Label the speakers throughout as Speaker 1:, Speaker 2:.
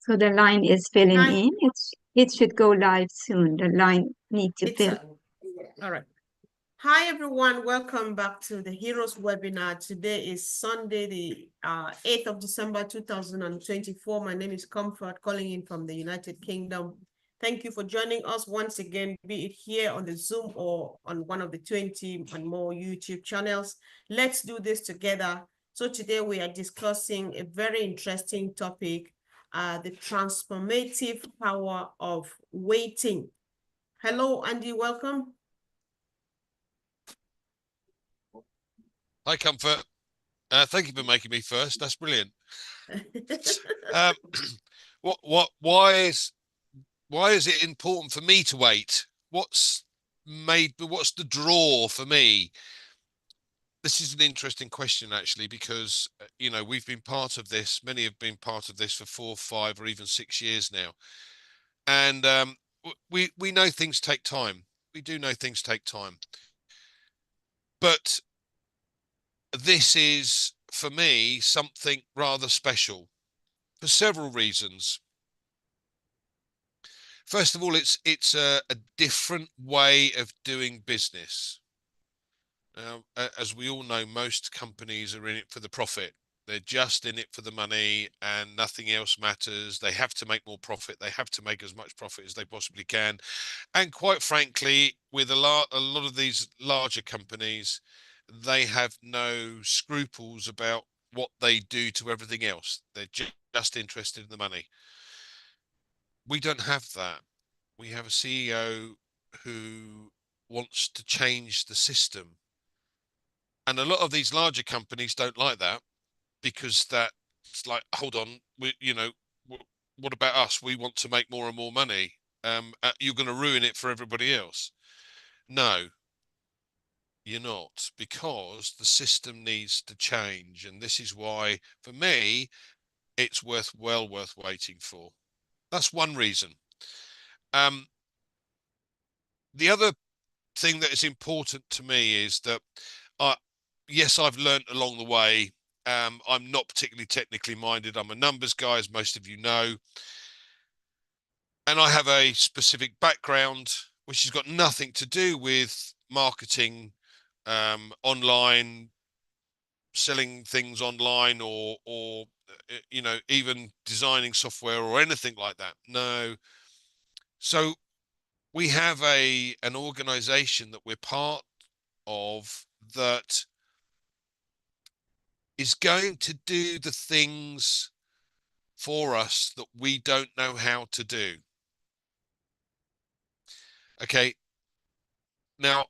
Speaker 1: So the line is filling
Speaker 2: Hi.
Speaker 1: in. It should go live soon. The line need to
Speaker 2: It's
Speaker 1: fill.
Speaker 2: all right. Hi, everyone. Welcome back to the Heroes webinar. Today is Sunday, the 8th of December, 2024. My name is Comfort, calling in from the United Kingdom. Thank you for joining us once again, be it here on the Zoom or on one of the 20 and more YouTube channels. Let's do this together. So today we are discussing a very interesting topic, the transformative power of waiting. Hello, Andy, welcome.
Speaker 3: Hi, Comfort. Thank you for making me first. That's brilliant. Um, why is it important for me to wait? What's the draw for me? This is an interesting question, actually, because you know, we've been part of this. Many have been part of this for 4, 5, or even 6 years now, and we know things take time. We do know things take time, but this is, for me, something rather special for several reasons. First of all, it's a different way of doing business. As we all know, most companies are in it for the profit. They're just in it for the money and nothing else matters. They have to make more profit. They have to make as much profit as they possibly can. And quite frankly, with a lot of these larger companies, they have no scruples about what they do to everything else. They're just interested in the money. We don't have that. We have a CEO who wants to change the system. And a lot of these larger companies don't like that, because that's like, hold on, what about us? We want to make more and more money. You're going to ruin it for everybody else. No, you're not, because the system needs to change. And this is why, for me, it's well worth waiting for. That's one reason. The other thing that is important to me is that, yes, I've learned along the way. I'm not particularly technically minded. I'm a numbers guy, as most of you know. And I have a specific background, which has got nothing to do with marketing, online, selling things online, or you know, even designing software or anything like that. No. So we have an organization that we're part of that is going to do the things for us that we don't know how to do. Okay. Now,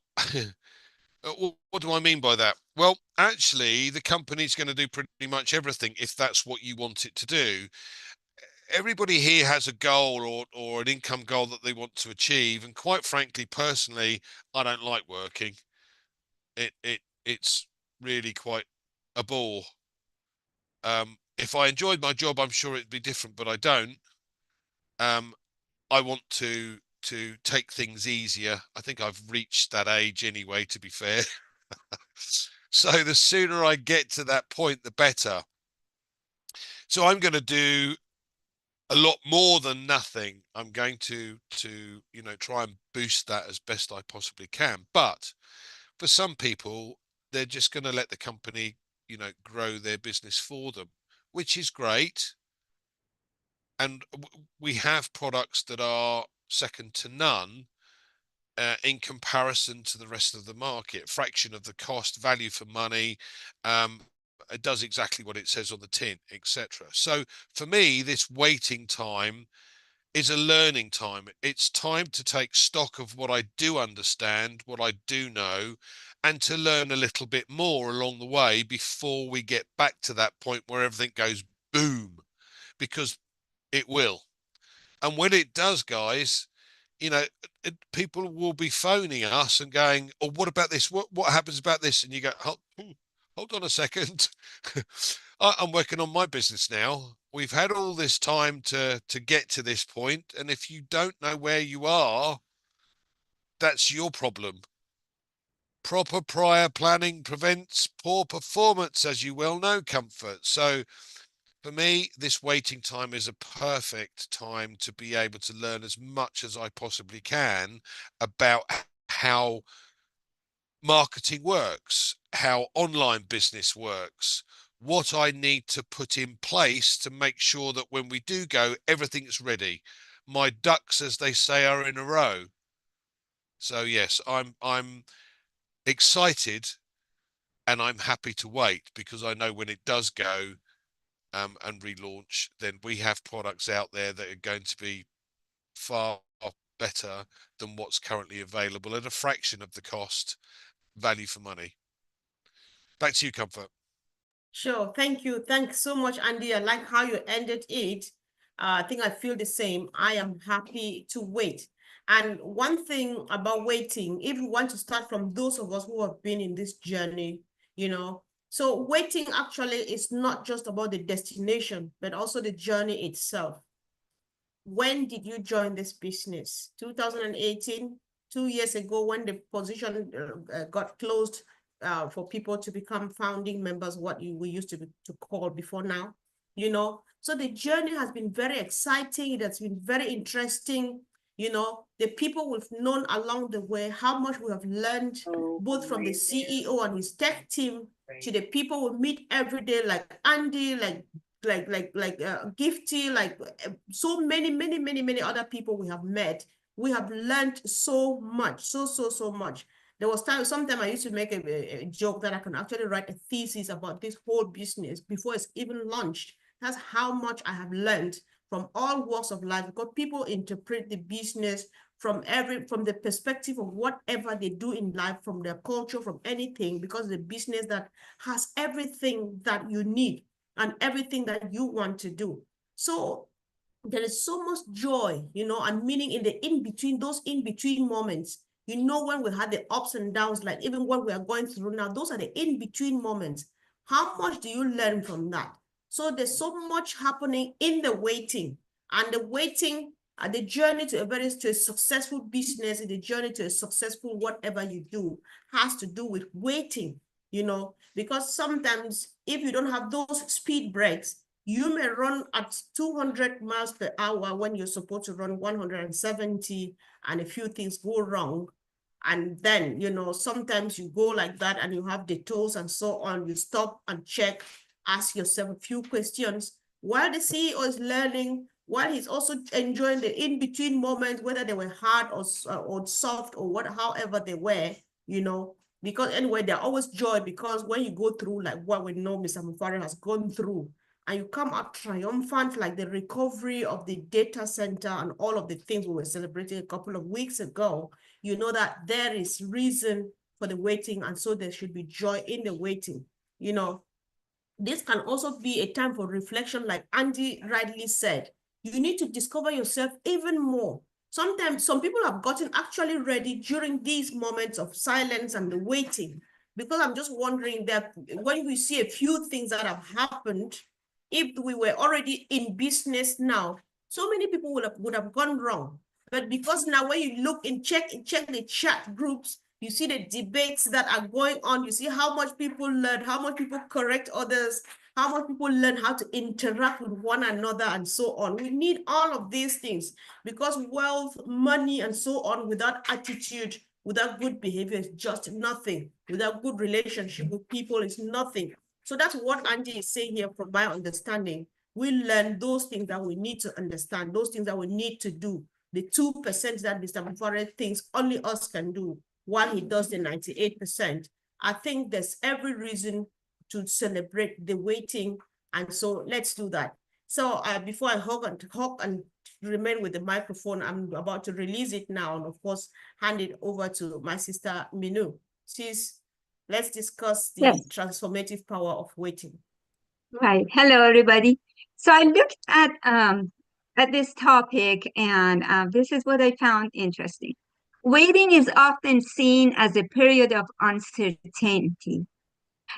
Speaker 3: what do I mean by that? Well, actually, the company's going to do pretty much everything if that's what you want it to do. Everybody here has a goal or an income goal that they want to achieve. And quite frankly, personally, I don't like working. It's really quite a bore. If I enjoyed my job, I'm sure it'd be different, but I don't. I want to take things easier. I think I've reached that age anyway, to be fair. So the sooner I get to that point, the better. So I'm going to do a lot more than nothing. I'm going to you know, try and boost that as best I possibly can. But for some people, they're just going to let the company, you know, grow their business for them, which is great. And we have products that are second to none in comparison to the rest of the market. Fraction of the cost, value for money. It does exactly what it says on the tin, etc. So for me, this waiting time is a learning time. It's time to take stock of what I do understand, what I do know, and to learn a little bit more along the way before we get back to that point where everything goes boom, because it will. And when it does, guys, you know, people will be phoning us and going, "Oh, what about this? What happens about this?" And you go, hold on a second. I'm working on my business now. We've had all this time to get to this point, and if you don't know where you are, that's your problem. Proper prior planning prevents poor performance, as you well know, Comfort. So For me, this waiting time is a perfect time to be able to learn as much as I possibly can about how marketing works, how online business works, what I need to put in place to make sure that when we do go, everything's ready. My ducks, as they say, are in a row. So yes, I'm excited and I'm happy to wait, because I know when it does go and relaunch, then we have products out there that are going to be far better than what's currently available at a fraction of the cost, value for money. Back to you, Comfort.
Speaker 2: Sure. Thank you. Thanks so much, Andy. I like how you ended it. I think I feel the same. I am happy to wait. And one thing about waiting, if you want to start from those of us who have been in this journey, so waiting actually is not just about the destination, but also the journey itself. When did you join this business? 2018, 2 years ago, when the position got closed for people to become founding members, what we used to call before now, So the journey has been very exciting. It has been very interesting. The people we've known along the way, how much we have learned, both from the CEO and his tech team to the people we meet every day, like Andy, like Gifty, like so many other people we have met. We have learned so much, so much. There was sometime I used to make a joke that I can actually write a thesis about this whole business before it's even launched. That's how much I have learned from all walks of life, because people interpret the business from the perspective of whatever they do in life, from their culture, from anything, because the business that has everything that you need and everything that you want to do. So there is so much joy, and meaning in the in-between, those in-between moments, when we had the ups and downs, like even what we are going through now, those are the in-between moments. How much do you learn from that? So there's so much happening in the waiting, and the waiting, the journey to a successful business, the journey to a successful whatever you do has to do with waiting, because sometimes if you don't have those speed breaks, you may run at 200 miles per hour when you're supposed to run 170, and a few things go wrong. And then, sometimes you go like that and you have detours and so on. You stop and check, ask yourself a few questions while the CEO is learning, while he's also enjoying the in-between moments, whether they were hard or soft or however they were, because anyway, they're always joy, because when you go through like what we know Mr. Mufari has gone through, and you come out triumphant, like the recovery of the data center and all of the things we were celebrating a couple of weeks ago, you know that there is reason for the waiting, and so there should be joy in the waiting. This can also be a time for reflection, like Andy rightly said. You need to discover yourself even more. Sometimes some people have gotten actually ready during these moments of silence and the waiting, because I'm just wondering that when we see a few things that have happened, if we were already in business now, so many people would have gone wrong. But because now when you look and check the chat groups, you see the debates that are going on, you see how much people learn, how much people correct others, how much people learn how to interact with one another and so on. We need all of these things, because wealth, money, and so on without attitude, without good behavior is just nothing. Without good relationship with people is nothing. So that's what Andy is saying here from my understanding. We learn those things that we need to understand, those things that we need to do. The 2% that Mr. Mufare thinks only us can do, while he does the 98%. I think there's every reason to celebrate the waiting. And so let's do that. So before I hug and remain with the microphone, I'm about to release it now, and of course, hand it over to my sister, Minu. Let's discuss the transformative power of waiting.
Speaker 1: Right. Hello, everybody. So I looked at this topic, and this is what I found interesting. Waiting is often seen as a period of uncertainty,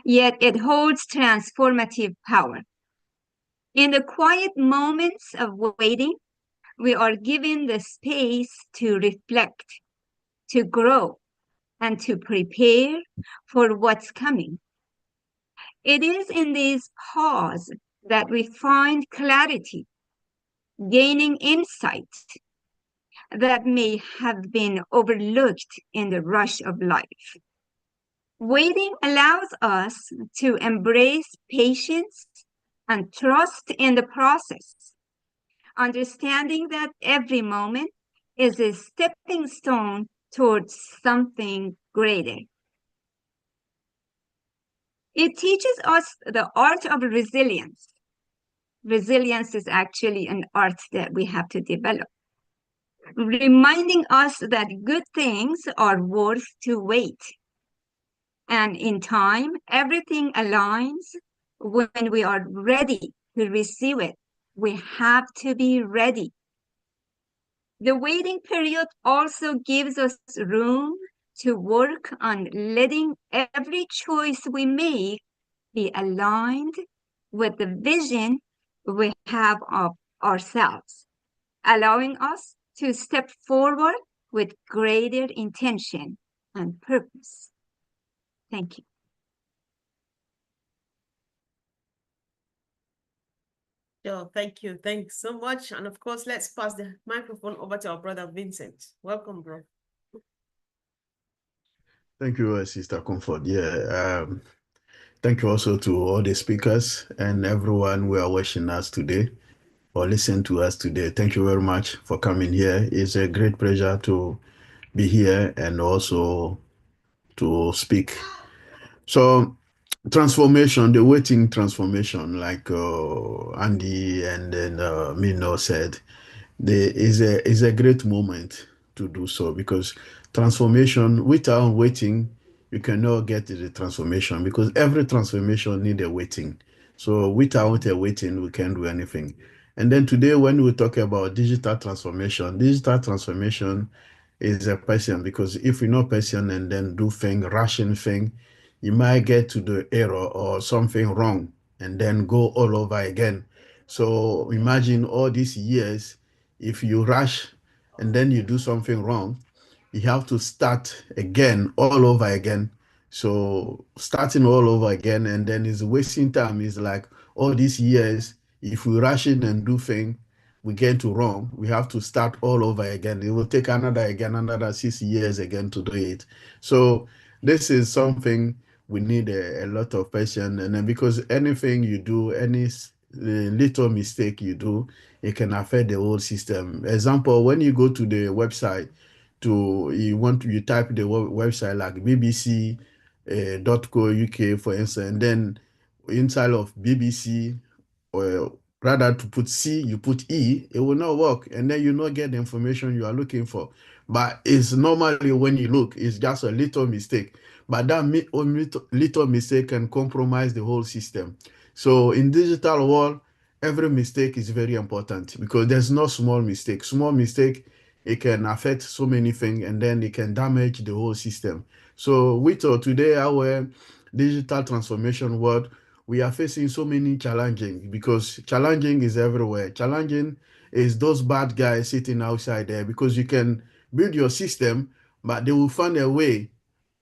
Speaker 1: yet it holds transformative power. In the quiet moments of waiting, we are given the space to reflect, to grow, and to prepare for what's coming. It is in this pause that we find clarity, gaining insight that may have been overlooked in the rush of life. Waiting allows us to embrace patience and trust in the process, understanding that every moment is a stepping stone towards something greater. It teaches us the art of resilience. Resilience is actually an art that we have to develop, reminding us that good things are worth to wait. And in time, everything aligns when we are ready to receive it. We have to be ready. The waiting period also gives us room to work on letting every choice we make be aligned with the vision we have of ourselves, allowing us to step forward with greater intention and purpose. Thank you.
Speaker 2: Sure, thank you. Thanks so much. And of course, let's pass the microphone over to our brother Vincent. Welcome, bro.
Speaker 4: Thank you, Sister Comfort. Thank you also to all the speakers and everyone who are watching us today or listening to us today. Thank you very much for coming here. It's a great pleasure to be here and also to speak. So, transformation, the waiting transformation, like Andy and then Mino said, is a great moment to do so, because transformation without waiting, you cannot get the transformation, because every transformation needs a waiting. So without a waiting, we can't do anything. And then today, when we talk about digital transformation is a passion, because if you're not patient and then do thing, rushing thing, you might get to the error or something wrong and then go all over again. So imagine all these years, if you rush and then you do something wrong, you have to start again, all over again. So starting all over again, and then it's wasting time. It's like all these years, if we rush in and do things, we get to wrong, we have to start all over again. It will take another 6 years again to do it. So this is something we need a lot of patience. And then because anything you do, any little mistake you do, it can affect the whole system. Example, when you go to the website, you type the website like bbc.co.uk, for instance, and then inside of BBC, or rather to put C, you put E, it will not work. And then you not get the information you are looking for. But it's normally when you look, it's just a little mistake. But that little mistake can compromise the whole system. So in digital world, every mistake is very important, because there's no small mistake. Small mistake, it can affect so many things, and then it can damage the whole system. So today, our digital transformation world, we are facing so many challenging, because challenging is everywhere. Challenging is those bad guys sitting outside there, because you can build your system, but they will find a way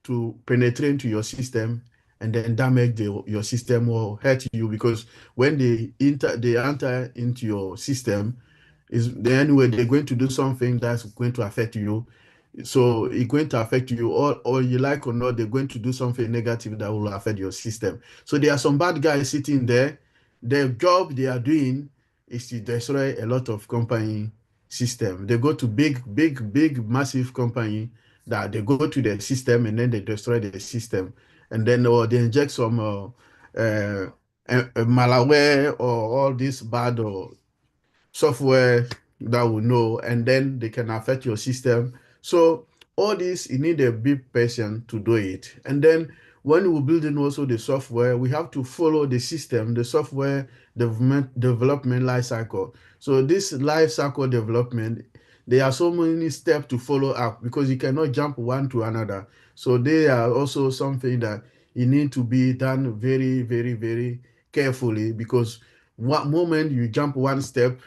Speaker 4: to penetrate into your system and then damage your system or hurt you, because when they enter into your system, anyway, they're going to do something that's going to affect you. So it's going to affect you, or you like or not, they're going to do something negative that will affect your system. So there are some bad guys sitting there. Their job they are doing is to destroy a lot of company system. They go to big, massive company, that they go to their system and then they destroy the system. And then or they inject some malware or all this bad or software that will know, and then they can affect your system. So all this, you need a big person to do it. And then when we're building also the software, we have to follow the system, the software development life cycle. So this life cycle development, there are so many steps to follow up, because you cannot jump one to another. So they are also something that you need to be done very, very, very carefully, because one moment you jump one step,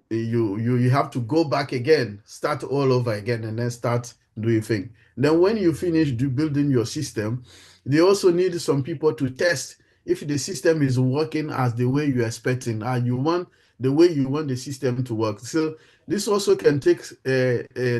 Speaker 4: you have to go back again, start all over again, and then start doing things. Then when you finish building your system, they also need some people to test if the system is working as the way you're expecting, and you want the way you want the system to work. So this also can take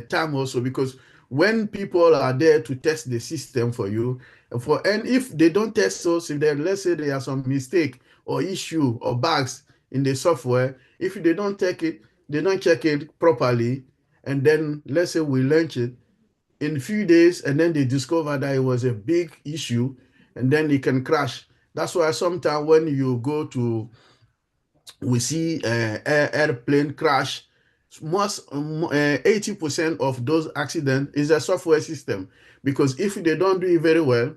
Speaker 4: time also, because when people are there to test the system for you, and if they don't test those, if there, let's say there are some mistake or issue or bugs in the software, if they don't they don't check it properly, and then let's say we launch it in a few days, and then they discover that it was a big issue, and then it can crash. That's why sometimes when you go to, we see airplane crash, most 80% of those accidents is a software system, because if they don't do it very well,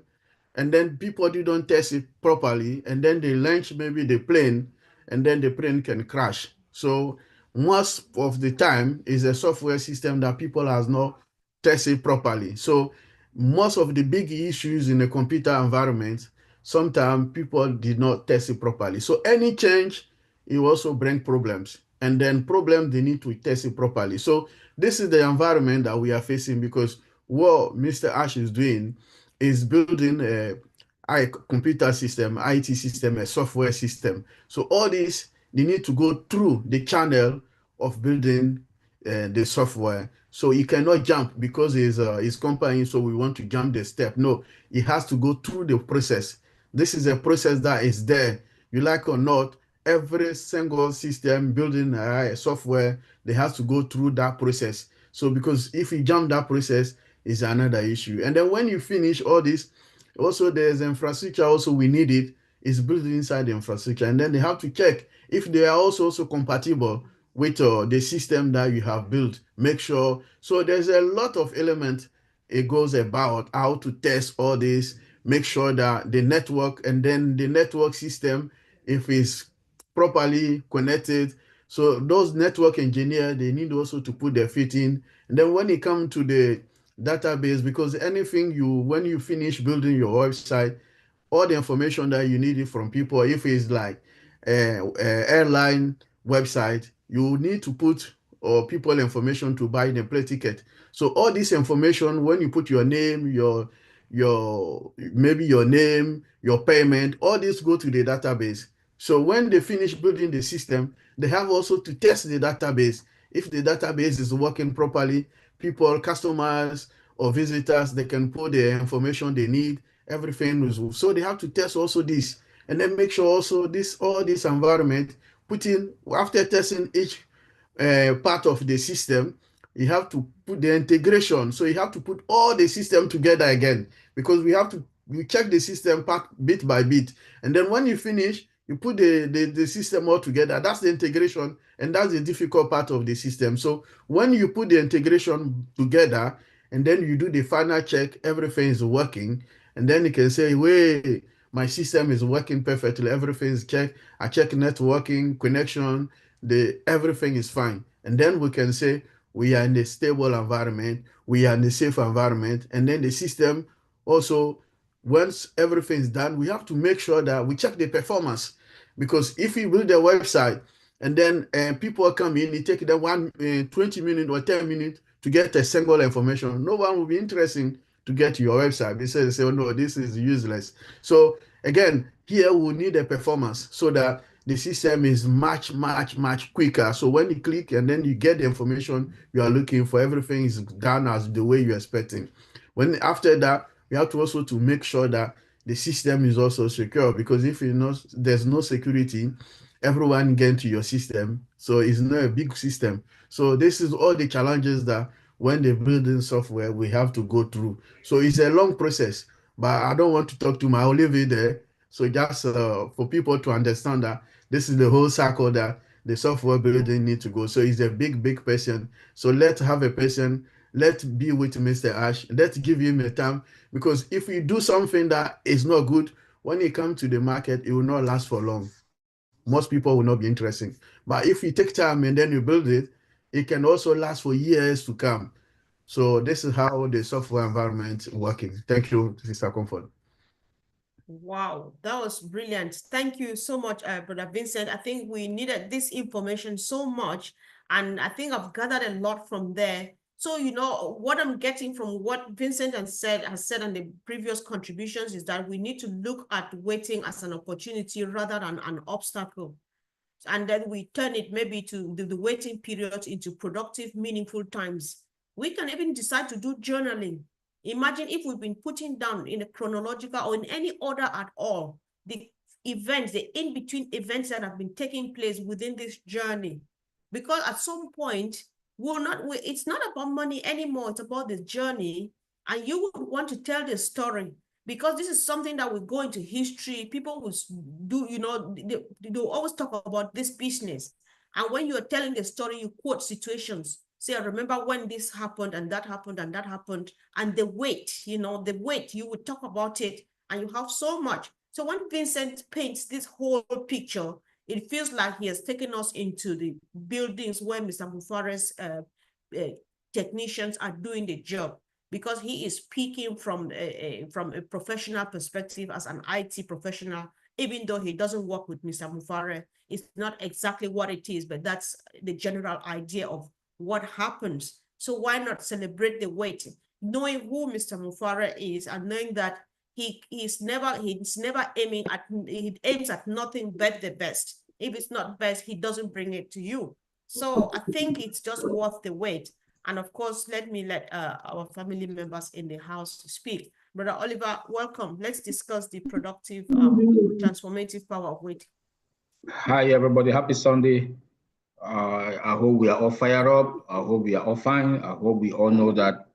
Speaker 4: and then people don't test it properly, and then they launch maybe the plane, and then the plane can crash. So most of the time is a software system that people has not tested properly. So most of the big issues in the computer environment, sometimes people did not test it properly. So any change, it also bring problems, and then problem, they need to test it properly. So this is the environment that we are facing, because what Mr. Ash is doing is building a computer system, IT system, a software system. So all this, they need to go through the channel of building the software. So you cannot jump because it's company, so we want to jump the step. No, it has to go through the process. This is a process that is there. You like or not, every single system building a software, they have to go through that process. So because if you jump that process, is another issue. And then when you finish all this, also there's infrastructure also we need it, is built inside the infrastructure. And then they have to check if they are also compatible with the system that you have built. Make sure. So there's a lot of elements it goes about how to test all this, make sure that the network, and then the network system, if it's properly connected. So those network engineers, they need also to put their feet in. And then when it comes to the database, because anything when you finish building your website, all the information that you need from people, if it's like airline website, you need to put people information to buy the plane ticket. So all this information, when you put your name, maybe your name, your payment, all this go to the database. So when they finish building the system, they have also to test the database. If the database is working properly, people, customers or visitors, they can put the information they need, everything is, so they have to test also this, and then make sure also all this environment, put in, after testing each part of the system, you have to put the integration. So you have to put all the system together again, because we check the system part bit by bit, and then when you finish, you put the system all together. That's the integration, and that's the difficult part of the system. So when you put the integration together, and then you do the final check, everything is working, and then you can say, wait, my system is working perfectly, everything is checked. I check networking, connection, everything is fine. And then we can say we are in a stable environment, we are in a safe environment, and then the system also, once everything is done, we have to make sure that we check the performance. Because if we build a website and then people come in, it take them 20 minutes or 10 minutes to get a single information, no one will be interested to get to your website. They say, oh no, this is useless. So again, here we need a performance so that the system is much quicker. So when you click and then you get the information you are looking for, everything is done as the way you're expecting. When after that, we have to also to make sure that the system is also secure, because if you know there's no security, everyone get to your system. So it's not a big system. So this is all the challenges that when they're building software, we have to go through. So it's a long process, but I don't want to talk too much. I'll leave it there. So just for people to understand that this is the whole cycle that the software building need to go. So it's a big person. So let's have a person. Let's be with Mr. Ash. Let's give him a time, because if we do something that is not good, when it comes to the market, it will not last for long. Most people will not be interested. But if you take time and then you build it, it can also last for years to come. So this is how the software environment is working. Thank you, Mr. Comfort.
Speaker 2: Wow, that was brilliant. Thank you so much, Brother Vincent. I think we needed this information so much, and I think I've gathered a lot from there So, you know, what I'm getting from what Vincent has said in the previous contributions is that we need to look at waiting as an opportunity rather than an obstacle. And then we turn it maybe to the waiting period into productive, meaningful times. We can even decide to do journaling. Imagine if we've been putting down in a chronological or in any order at all, the events, the in-between events that have been taking place within this journey. Because at some point, it's not about money anymore, it's about the journey. And you would want to tell the story, because this is something that will go into history. People will do, you know, they'll always talk about this business. And when you're telling the story, you quote situations. Say, I remember when this happened and that happened and that happened. And the weight, you know, the weight, you would talk about it and you have so much. So when Vincent paints this whole picture, it feels like he has taken us into the buildings where Mr. Mufare's technicians are doing the job, because he is speaking from a professional perspective as an IT professional, even though he doesn't work with Mr. Mufare. It's not exactly what it is, but that's the general idea of what happens. So why not celebrate the wait, knowing who Mr. Mufare is and knowing that he's never aiming at, he aims at nothing but the best. If it's not best, he doesn't bring it to you. So I think it's just worth the wait. And of course, let our family members in the house speak. Brother Oliver, welcome. Let's discuss the productive, transformative power of waiting.
Speaker 5: Hi, everybody. Happy Sunday. I hope we are all fired up. I hope we are all fine. I hope we all know that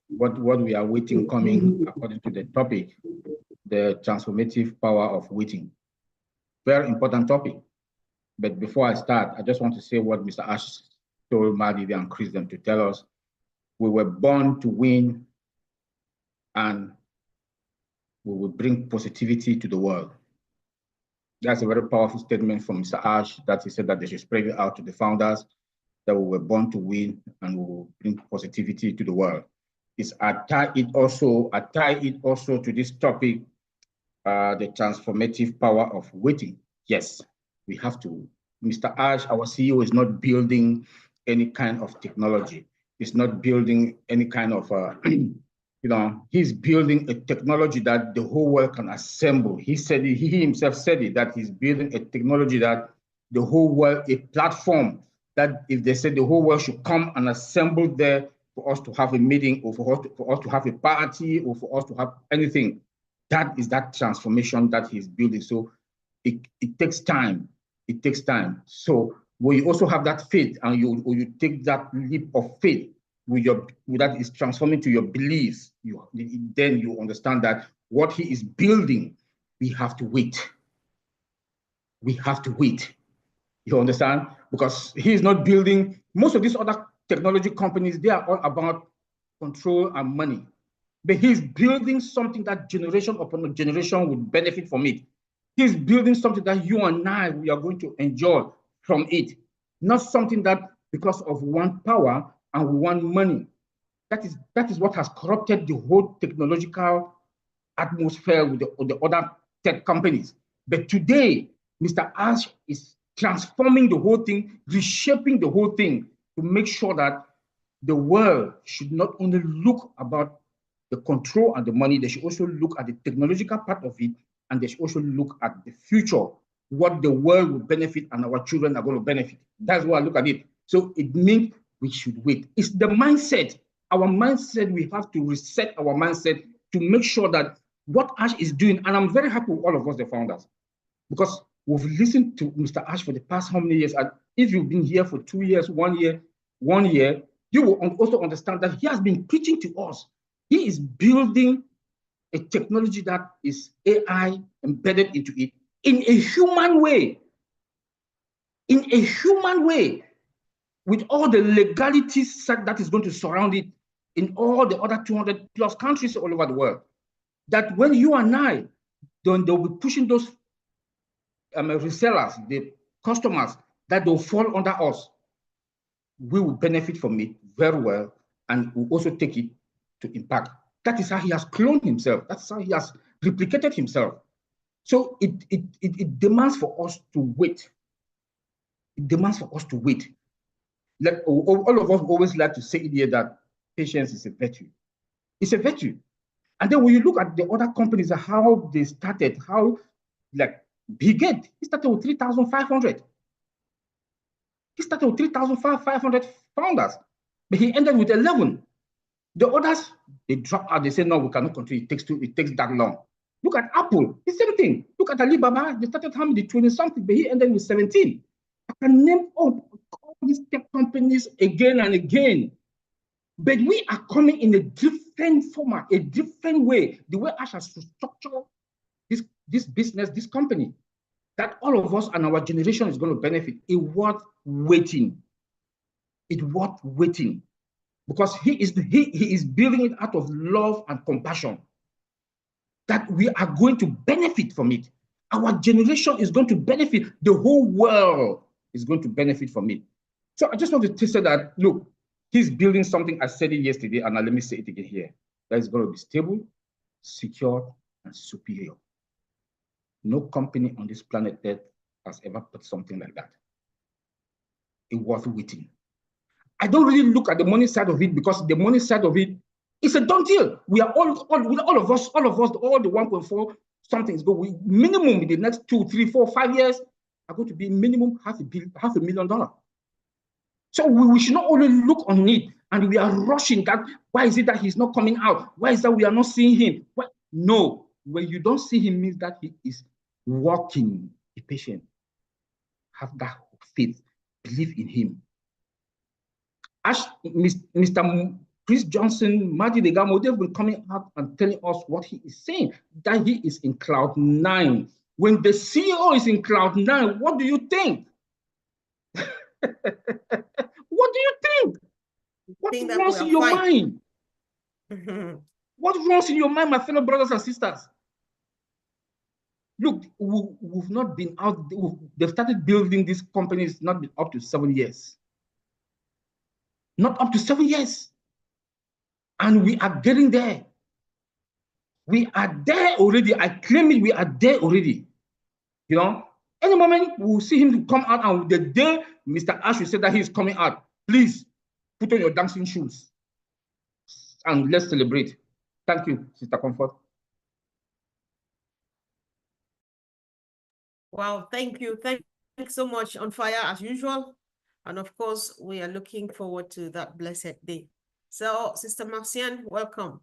Speaker 5: what we are waiting coming, according to the topic, the transformative power of waiting. Very important topic. But before I start, I just want to say what Mr. Ash told Madivi and Chris them to tell us. We were born to win, and we will bring positivity to the world. That's a very powerful statement from Mr. Ash, that he said that they should spread it out to the founders, that we were born to win and we will bring positivity to the world. I tie it also to this topic, the transformative power of waiting. Yes, we have to. Mr. Ash, our CEO, is not building any kind of technology. He's not building any kind of, he's building a technology that the whole world can assemble. He said it, he himself said it, that he's building a technology that the whole world, a platform that if they said the whole world should come and assemble there for us to have a meeting, or for us to have a party, or for us to have anything, that is that transformation that he's building. So it takes time. It takes time. So when you also have that faith, and you take that leap of faith, with that is transforming to your beliefs, then you understand that what he is building, we have to wait. We have to wait. You understand? Because he is not building, most of these other technology companies, they are all about control and money. But he's building something that generation upon generation would benefit from it. He's building something that you and I, we are going to enjoy from it. Not something that because of one power and we want money. That is what has corrupted the whole technological atmosphere with the other tech companies. But today, Mr. Ash is transforming the whole thing, reshaping the whole thing to make sure that the world should not only look about the control and the money, they should also look at the technological part of it, and they should also look at the future, what the world will benefit and our children are going to benefit. That's why I look at it. So it means we should wait. It's the mindset. Our mindset, we have to reset our mindset to make sure that what Ash is doing, and I'm very happy with all of us, the founders, because we've listened to Mr. Ash for the past how many years? And if you've been here for 2 years, 1 year, you will also understand that he has been preaching to us. He is building a technology that is AI embedded into it in a human way. In a human way, with all the legalities that is going to surround it in all the other 200 plus countries all over the world. That when you and I, they'll be pushing those resellers, the customers, that they'll fall under us. We will benefit from it very well, and we'll also take it to impact. That is how he has cloned himself. That's how he has replicated himself. So it demands for us to wait. It demands for us to wait. All of us always like to say here that patience is a virtue. It's a virtue. And then when you look at the other companies, how they started, how like Bill Gates, he started with 3,500. He started with 3,500 founders, but he ended with 11. The others, they drop out. They say, no, we cannot continue. It takes that long. Look at Apple, the same thing. Look at Alibaba, they started having the 20 something, but he ended with 17. I can name all these tech companies again and again. But we are coming in a different format, a different way. The way Ash has structured this business, this company, that all of us and our generation is going to benefit. It's worth waiting. It's worth waiting. Because he is building it out of love and compassion, that we are going to benefit from it. Our generation is going to benefit. The whole world is going to benefit from it. So I just want to say that, look, he's building something. I said it yesterday, and let me say it again here. That is going to be stable, secure, and superior. No company on this planet Earth has ever put something like that. It's worth waiting. I don't really look at the money side of it, because the money side of it is a done deal. We are all of us, all the 1.4 something is going. Minimum in the next 2, 3, 4, 5 years are going to be minimum $500,000. So we should not only look on it and we are rushing that. Why is it that he's not coming out? Why is that we are not seeing him? No, when you don't see him means that he is walking. Be patient. Have that faith. Believe in him. As Mr. Chris Johnson, Marty Degamo, they've been coming out and telling us what he is saying, that he is in cloud 9. When the CEO is in cloud 9, what do you think? What do you think? What runs in your mind? What runs in your mind, my fellow brothers and sisters? Look, we've not been out. They've started building these companies, not been up to 7 years. Not up to 7 years. And we are getting there. We are there already. I claim it, we are there already. You know, any moment we'll see him come out, and the day Mr. Ash will say that he's coming out, please put on your dancing shoes and let's celebrate. Thank you, Sister Comfort.
Speaker 2: Wow, thank you. Thanks so much. On fire as usual. And of course, we are looking forward to that blessed day. So, Sister Marcian, welcome.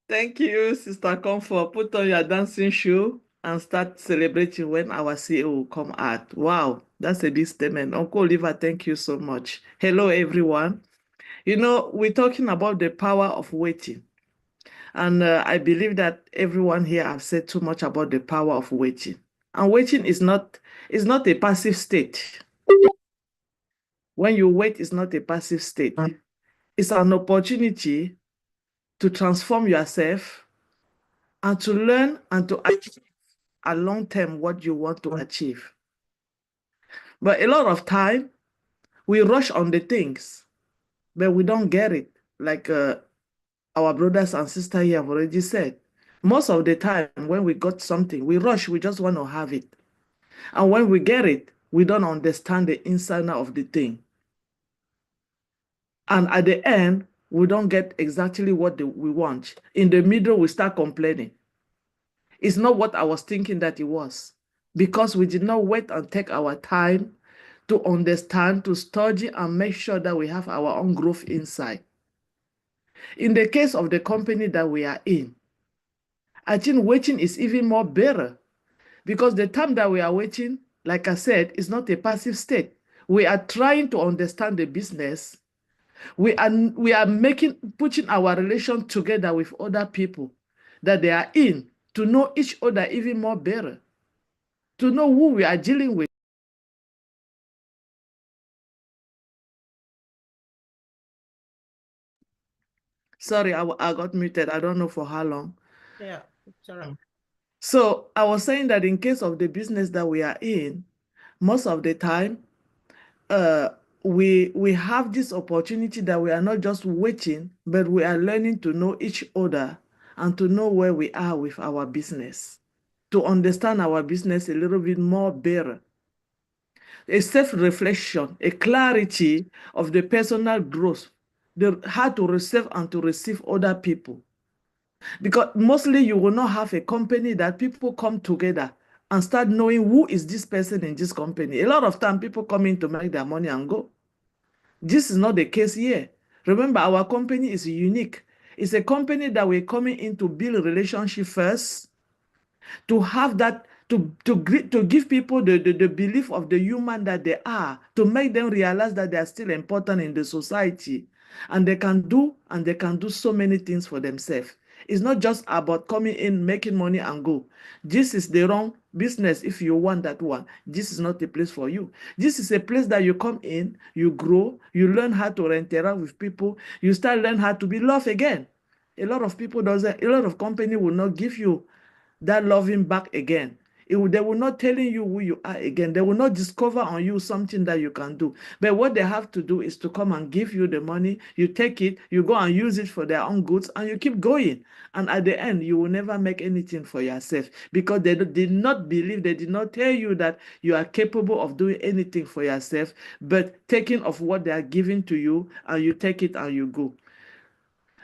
Speaker 6: Thank you, Sister Comfort. Put on your dancing shoe and start celebrating when our CEO will come out. Wow, that's a big statement. Uncle Oliver, thank you so much. Hello, everyone. You know, we're talking about the power of waiting. And I believe that everyone here has said too much about the power of waiting. And waiting is not a passive state. When you wait, it's not a passive state. It's an opportunity to transform yourself and to learn and to achieve a long term what you want to achieve. But a lot of time, we rush on the things, but we don't get it. Like our brothers and sisters here have already said. Most of the time, when we got something, we rush, we just want to have it. And when we get it, we don't understand the inside of the thing. And at the end, we don't get exactly what we want. In the middle, we start complaining. It's not what I was thinking that it was, because we did not wait and take our time to understand, to study, and make sure that we have our own growth inside. In the case of the company that we are in, I think waiting is even more better, because the time that we are waiting, like I said, is not a passive state. We are trying to understand the business. We are putting our relation together with other people that they are in, to know each other even more better, to know who we are dealing with. Sorry, I got muted. I don't know for how long.
Speaker 2: Yeah, it's all right.
Speaker 6: So I was saying that in case of the business that we are in, most of the time, we have this opportunity that we are not just waiting, but we are learning to know each other and to know where we are with our business, to understand our business a little bit more better. a self-reflection, a clarity of the personal growth, how to receive and to receive other people. Because mostly you will not have a company that people come together and start knowing who is this person in this company. A lot of time people come in to make their money and go. This is not the case here. Remember, our company is unique. It's a company that we're coming in to build a relationship first, to have that, to give people the belief of the human that they are, to make them realize that they are still important in the society, and they can do so many things for themselves. It's not just about coming in, making money and go. This is the wrong business. If you want that one, this is not the place for you. This is a place that you come in, you grow, you learn how to interact with people, you start learn how to be loved again. A lot of people doesn't, a lot of company will not give you that loving back again. They will not telling you who you are again. They will not discover on you something that you can do. But what they have to do is to come and give you the money. You take it, you go and use it for their own goods, and you keep going. And at the end, you will never make anything for yourself, because they did not believe, they did not tell you that you are capable of doing anything for yourself, but taking of what they are giving to you, and you take it and you go.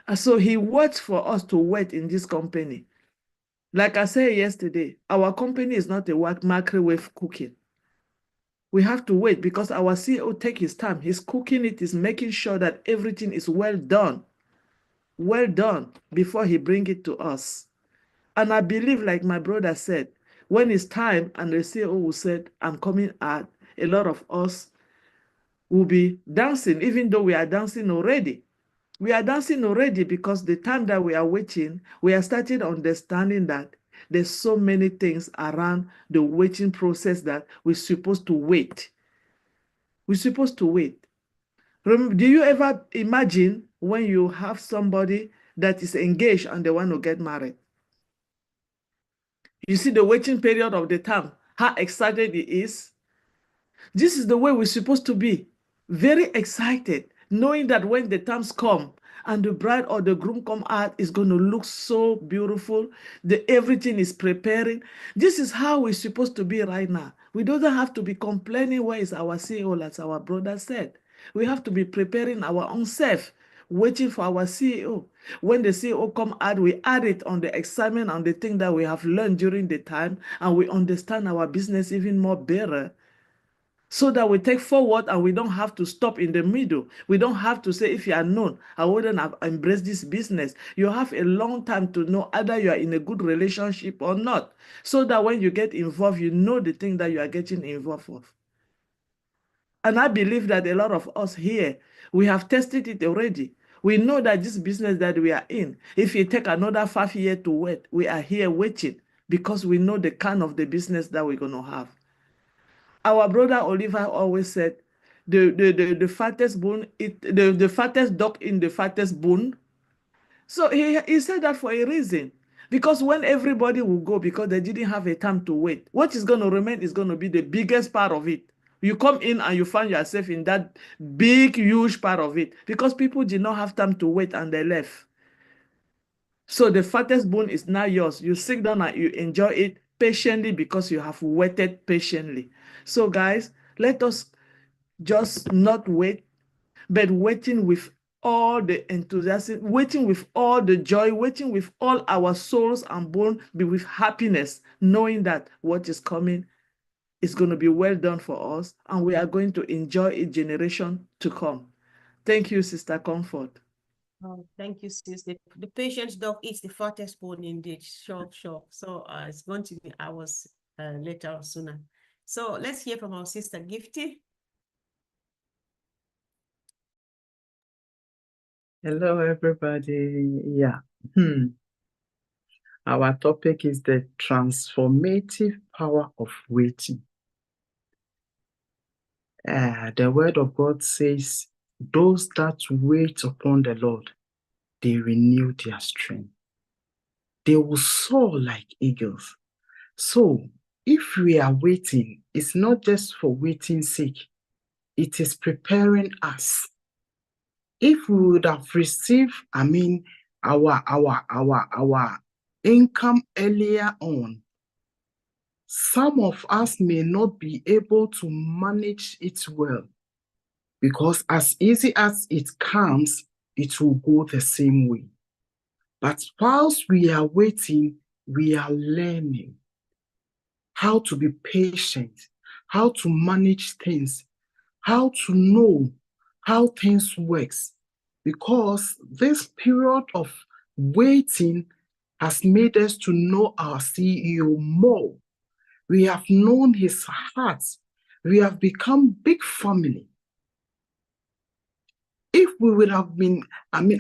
Speaker 6: And so he works for us to wait in this company. Like I said yesterday, our company is not a microwave cooking. We have to wait because our CEO take his time. He's cooking it, he's making sure that everything is well done before he bring it to us. And I believe, like my brother said, when it's time and the CEO will said, I'm coming out, a lot of us will be dancing, even though we are dancing already. We are dancing already because the time that we are waiting, we are starting understanding that there's so many things around the waiting process that we're supposed to wait. We're supposed to wait. Remember, do you ever imagine when you have somebody that is engaged and they want to get married? You see the waiting period of the time, how excited it is. This is the way we're supposed to be. Very excited, knowing that when the times come and the bride or the groom come out, it's going to look so beautiful. Everything is preparing. This is how we're supposed to be right now. We don't have to be complaining where is our CEO, as our brother said. We have to be preparing our own self, waiting for our CEO. When the CEO come out, we add it on the excitement and the thing that we have learned during the time, and we understand our business even more better, so that we take forward and we don't have to stop in the middle. We don't have to say, if you are known, I wouldn't have embraced this business. You have a long time to know either you are in a good relationship or not, so that when you get involved, you know the thing that you are getting involved with. And I believe that a lot of us here, we have tested it already. We know that this business that we are in, if you take another 5 years to wait, we are here waiting because we know the kind of the business that we're going to have. Our brother Oliver always said, the fattest bone, the fattest dog in the fattest bone. So he said that for a reason. Because when everybody will go because they didn't have a time to wait, what is going to remain is going to be the biggest part of it. You come in and you find yourself in that big, huge part of it because people did not have time to wait and they left. So the fattest bone is now yours. You sit down and you enjoy it patiently because you have waited patiently. So guys, let us just not wait, but waiting with all the enthusiasm, waiting with all the joy, waiting with all our souls and bones, be with happiness, knowing that what is coming is going to be well done for us, and we are going to enjoy a generation to come. Thank you, Sister Comfort.
Speaker 2: Oh, thank you, sis. The patient's dog eats the fattest bone indeed. Sure. So it's going to be hours later or sooner. So let's hear from our sister Gifty.
Speaker 7: Hello, everybody. Yeah. Our topic is the transformative power of waiting. The word of God says, those that wait upon the Lord, they renew their strength. They will soar like eagles. So if we are waiting, it's not just for waiting's sake. It is preparing us. If we would have received, our income earlier on, some of us may not be able to manage it well, because as easy as it comes, it will go the same way. But whilst we are waiting, we are learning how to be patient, how to manage things, how to know how things works, because this period of waiting has made us to know our CEO more. We have known his heart. We have become big family. If we would have been,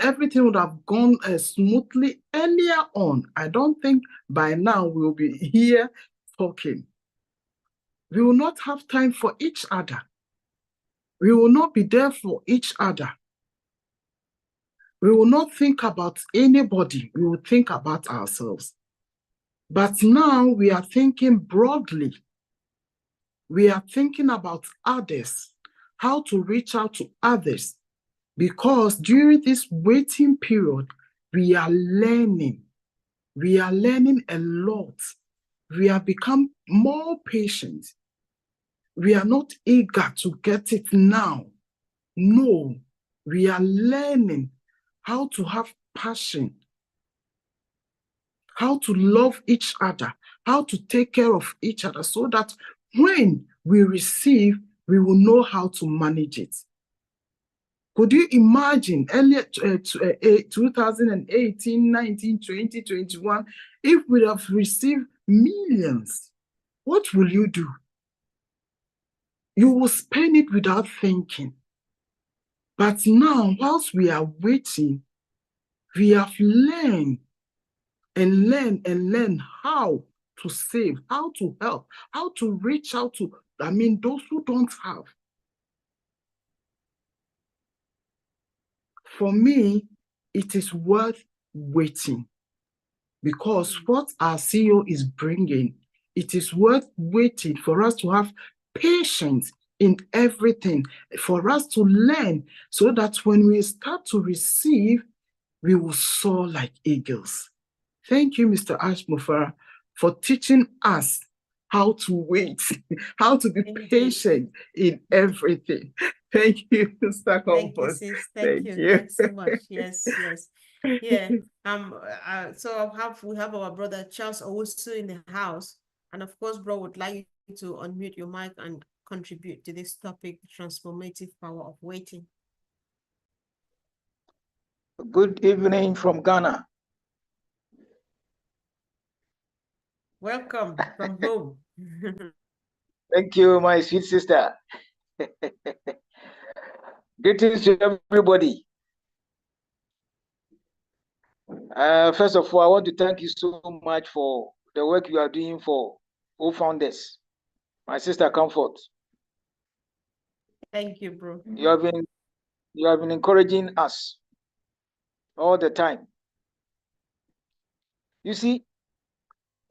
Speaker 7: everything would have gone smoothly earlier on. I don't think by now we'll be here talking. We will not have time for each other. We will not be there for each other. We will not think about anybody. We will think about ourselves. But now we are thinking broadly. We are thinking about others, how to reach out to others. Because during this waiting period, we are learning. We are learning a lot. We have become more patient. We are not eager to get it now. No, we are learning how to have passion, how to love each other, how to take care of each other, so that when we receive, we will know how to manage it. Could you imagine earlier 2018, 19, 20, 21, if we have received millions, what will you do? You will spend it without thinking. But now, whilst we are waiting, we have learned and learn how to save, how to help, how to reach out to, those who don't have. For me, it is worth waiting, because what our CEO is bringing, it is worth waiting for us to have patience in everything, for us to learn, so that when we start to receive, we will soar like eagles. Thank you, Mr. Ashmufara, for teaching us how to wait, how to be patient in everything. Thank you, Mr.
Speaker 2: Thank you, sis. Thank you. Thanks so much. Yes, yes. Yeah. So we have our brother Charles Owusu in the house. And of course, bro, would like you to unmute your mic and contribute to this topic, transformative power of waiting.
Speaker 8: Good evening from Ghana.
Speaker 2: Welcome from home.
Speaker 8: Thank you, my sweet sister. Greetings to everybody. First of all, I want to thank you so much for the work you are doing for all founders. My sister Comfort.
Speaker 2: Thank you, bro.
Speaker 8: You have been encouraging us all the time. You see,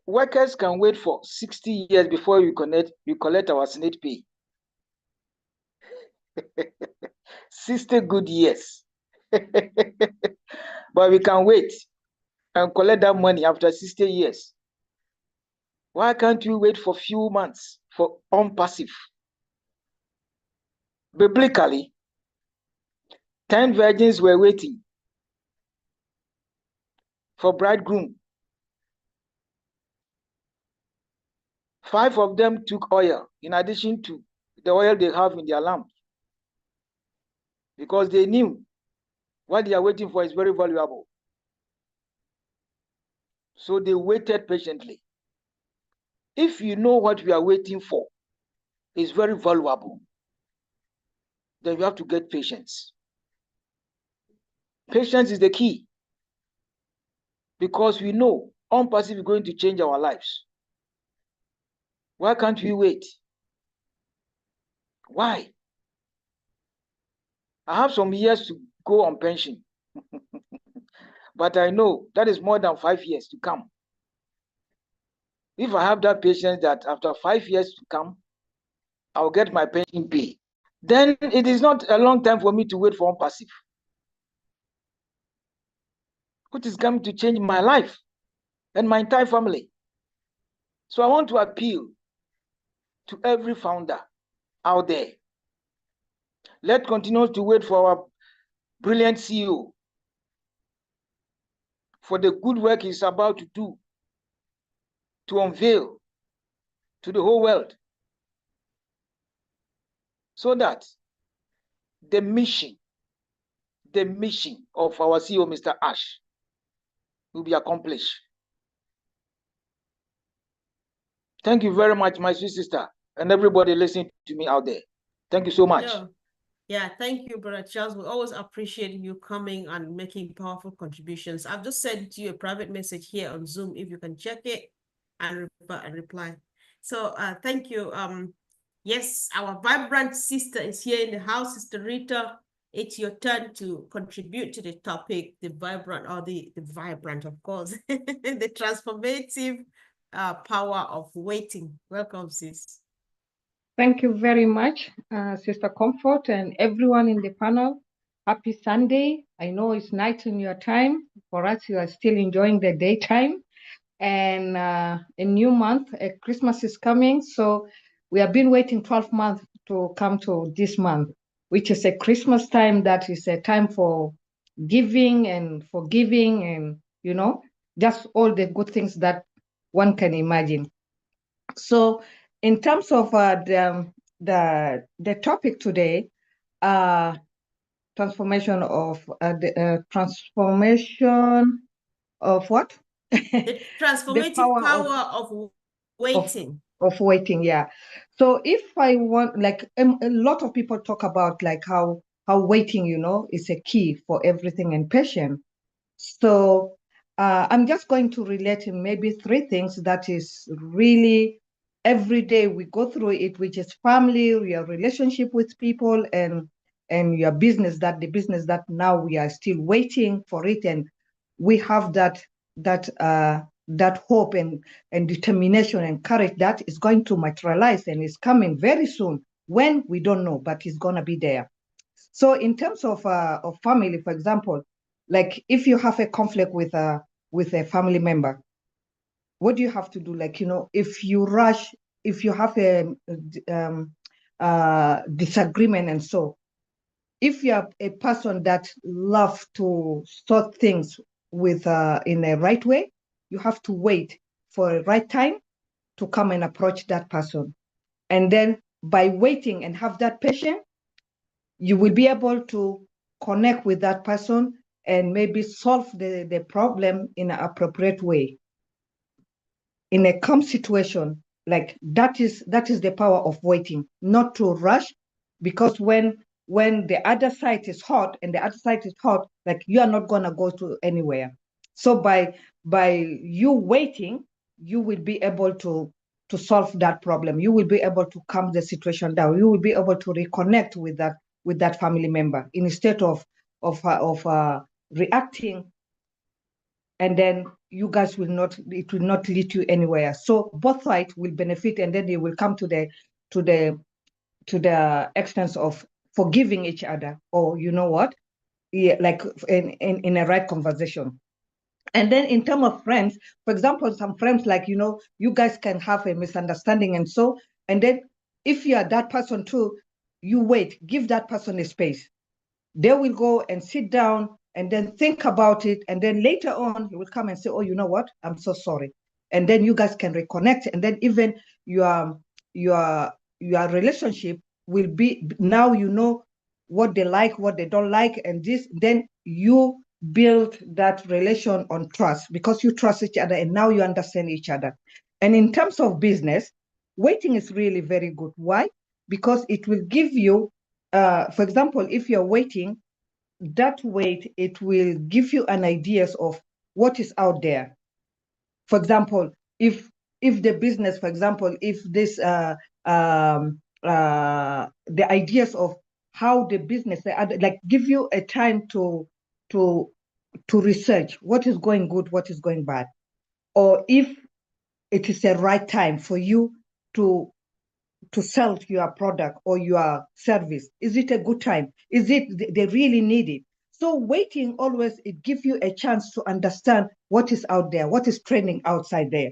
Speaker 8: workers can wait for 60 years before we collect our Senate pay. 60 good years. But we can wait and collect that money after 60 years. Why can't we wait for few months for ONPASSIVE? Biblically, 10 virgins were waiting for bridegroom. 5 of them took oil in addition to the oil they have in their lamp, because they knew what they are waiting for is very valuable. So they waited patiently. If you know what we are waiting for is very valuable, then you have to get patience. Patience is the key, because we know ONPASSIVE is going to change our lives. Why can't we wait? Why? I have some years to go on pension, but I know that is more than 5 years to come. If I have that patience that after 5 years to come, I'll get my pension pay, then it is not a long time for me to wait for ONPASSIVE, which is going to change my life and my entire family. So I want to appeal to every founder out there. Let's continue to wait for our brilliant CEO for the good work he's about to do, to unveil to the whole world, so that the mission of our CEO, Mr. Ash, will be accomplished. Thank you very much, my sweet sister, and everybody listening to me out there. Thank you so much.
Speaker 2: Yeah, thank you, Brother Charles. We always appreciate you coming and making powerful contributions. I've just sent you a private message here on Zoom, if you can check it and reply. So thank you. Yes, our vibrant sister is here in the house, Sister Rita. It's your turn to contribute to the topic, the vibrant, or the vibrant, of course, the transformative power of waiting. Welcome, sis.
Speaker 9: Thank you very much, Sister Comfort, and everyone in the panel. Happy Sunday. I know it's night in your time. For us, you are still enjoying the daytime. And a new month, Christmas is coming. So we have been waiting 12 months to come to this month, which is a Christmas time that is a time for giving and forgiving and, you know, just all the good things that one can imagine. So in terms of the topic today, transformation of transformation of what?
Speaker 2: The transformative power of waiting.
Speaker 9: Of waiting, yeah. So if I want, like a lot of people talk about like how waiting, you know, is a key for everything and patience. So I'm just going to relate maybe 3 things that is really every day we go through it, which is family, your relationship with people, and your business, that the business that now we are still waiting for it, and we have that hope and determination and courage that is going to materialize and is coming very soon, when we don't know, but it's going to be there. So in terms of family, for example, like if you have a conflict with a family member, what do you have to do? Like, you know, if you rush, if you have a disagreement, and so if you are a person that loves to sort things with in a right way, you have to wait for a right time to come and approach that person. And then by waiting and have that patience, you will be able to connect with that person and maybe solve the problem in an appropriate way. In a calm situation, like that is the power of waiting, not to rush, because when the other side is hot and the other side is hot, like you are not gonna go to anywhere. So by you waiting, you will be able to solve that problem. You will be able to calm the situation down. You will be able to reconnect with that family member instead of reacting, and then you guys will not lead you anywhere. So both sides will benefit, and then they will come to the extent of forgiving each other, or you know what, yeah, like in a right conversation. And then in terms of friends, for example, some friends, like, you know, you guys can have a misunderstanding, and so, and then if you are that person too, you wait, give that person a space. They will go and sit down and then think about it, and then later on he will come and say, oh, you know what, I'm so sorry. And then you guys can reconnect, and then even your relationship will be, now you know what they like, what they don't like, and this, then you build that relation on trust, because you trust each other and now you understand each other. And in terms of business, waiting is really very good. Why? Because it will give you, for example, if you're waiting, that wait, it will give you an idea of what is out there. For example, if the business, for example, if this the ideas of how the business, like give you a time to research what is going good, what is going bad, or if it is the right time for you to sell your product or your service. Is it a good time? Is it they really need it? So waiting always, it gives you a chance to understand what is out there, what is trending outside there.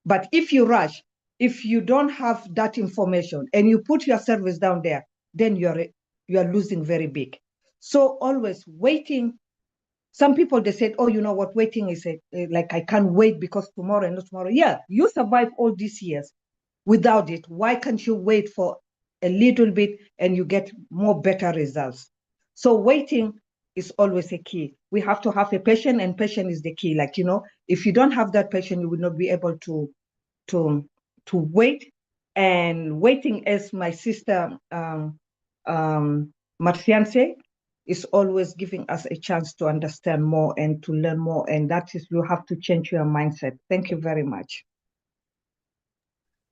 Speaker 9: But if you rush, if you don't have that information and you put your service down there, then you are losing very big. So always waiting. Some people, they said, oh, you know what, waiting is like, I can't wait because tomorrow and not tomorrow. Yeah, you survive all these years without it. Why can't you wait for a little bit and you get more better results? So waiting is always a key. We have to have a patient, and patient is the key. Like, you know, if you don't have that patient, you will not be able to wait. And waiting, as my sister Marcian said, is always giving us a chance to understand more and to learn more. And that is, you have to change your mindset. Thank you very much.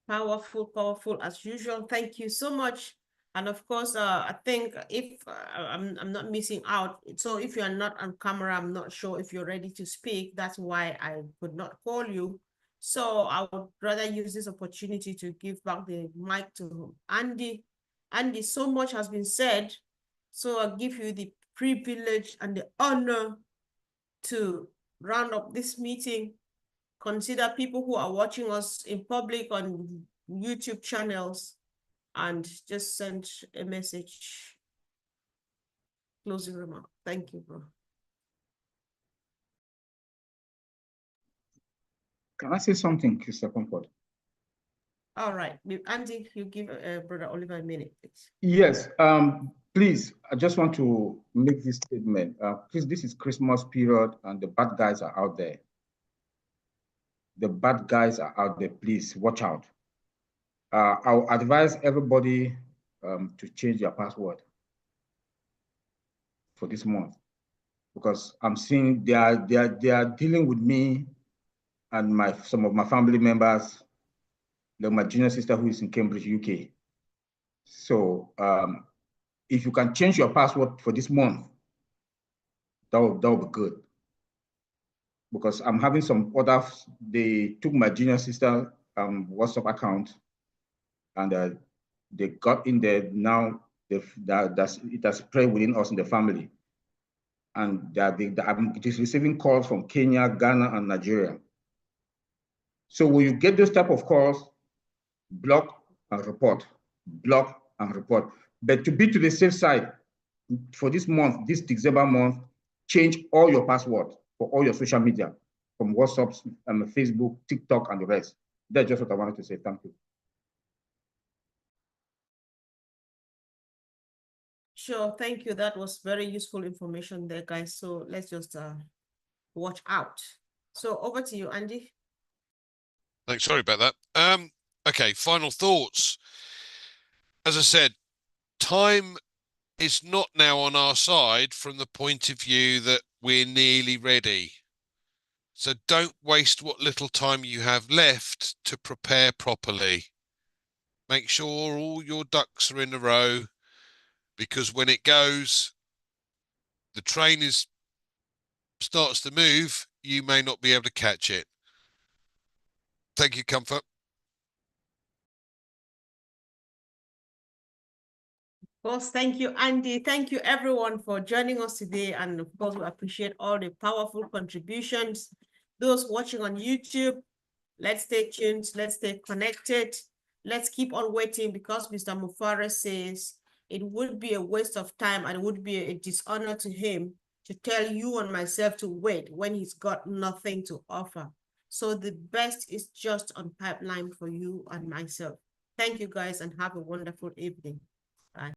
Speaker 2: Powerful, powerful as usual. Thank you so much. And of course, I think if I'm not missing out, so if you are not on camera, I'm not sure if you're ready to speak. That's why I could not call you. So I would rather use this opportunity to give back the mic to Andy. Andy, so much has been said. So I'll give you the privilege and the honor to round up this meeting. Consider people who are watching us in public on YouTube channels and just send a message. Closing remark. Thank you, bro.
Speaker 5: Can I say something, Mr. Comfort?
Speaker 2: All right, Andy, you give Brother Oliver a minute, please.
Speaker 5: Yes, please, I just want to make this statement. Please, this is Christmas period and the bad guys are out there. The bad guys are out there, please watch out. I'll advise everybody to change their password for this month, because I'm seeing they are dealing with me and some of my family members, like my junior sister who is in Cambridge, UK. So if you can change your password for this month, that will be good. Because I'm having some others, they took my junior sister WhatsApp account and they got in there. Now it has spread within us in the family. And I'm just receiving calls from Kenya, Ghana, and Nigeria. So when you get those type of calls, block and report, block and report. But to be to the safe side, for this month, this December month, change all your passwords for all your social media, from WhatsApp, Facebook, TikTok, and the rest. That's just what I wanted to say. Thank you.
Speaker 2: Sure, thank you. That was very useful information there, guys. So let's just watch out. So over to you, Andy.
Speaker 3: Thanks. Sorry about that. Okay, final thoughts. As I said, time is not now on our side from the point of view that we're nearly ready. So don't waste what little time you have left to prepare properly. Make sure all your ducks are in a row, because when it goes, the train starts to move, you may not be able to catch it. Thank you, Comfort.
Speaker 2: Of course, thank you, Andy. Thank you, everyone, for joining us today. And of course, we appreciate all the powerful contributions. Those watching on YouTube, let's stay tuned. Let's stay connected. Let's keep on waiting, because Mr. Mufare says it would be a waste of time and it would be a dishonor to him to tell you and myself to wait when he's got nothing to offer. So the best is just on pipeline for you and myself. Thank you, guys, and have a wonderful evening.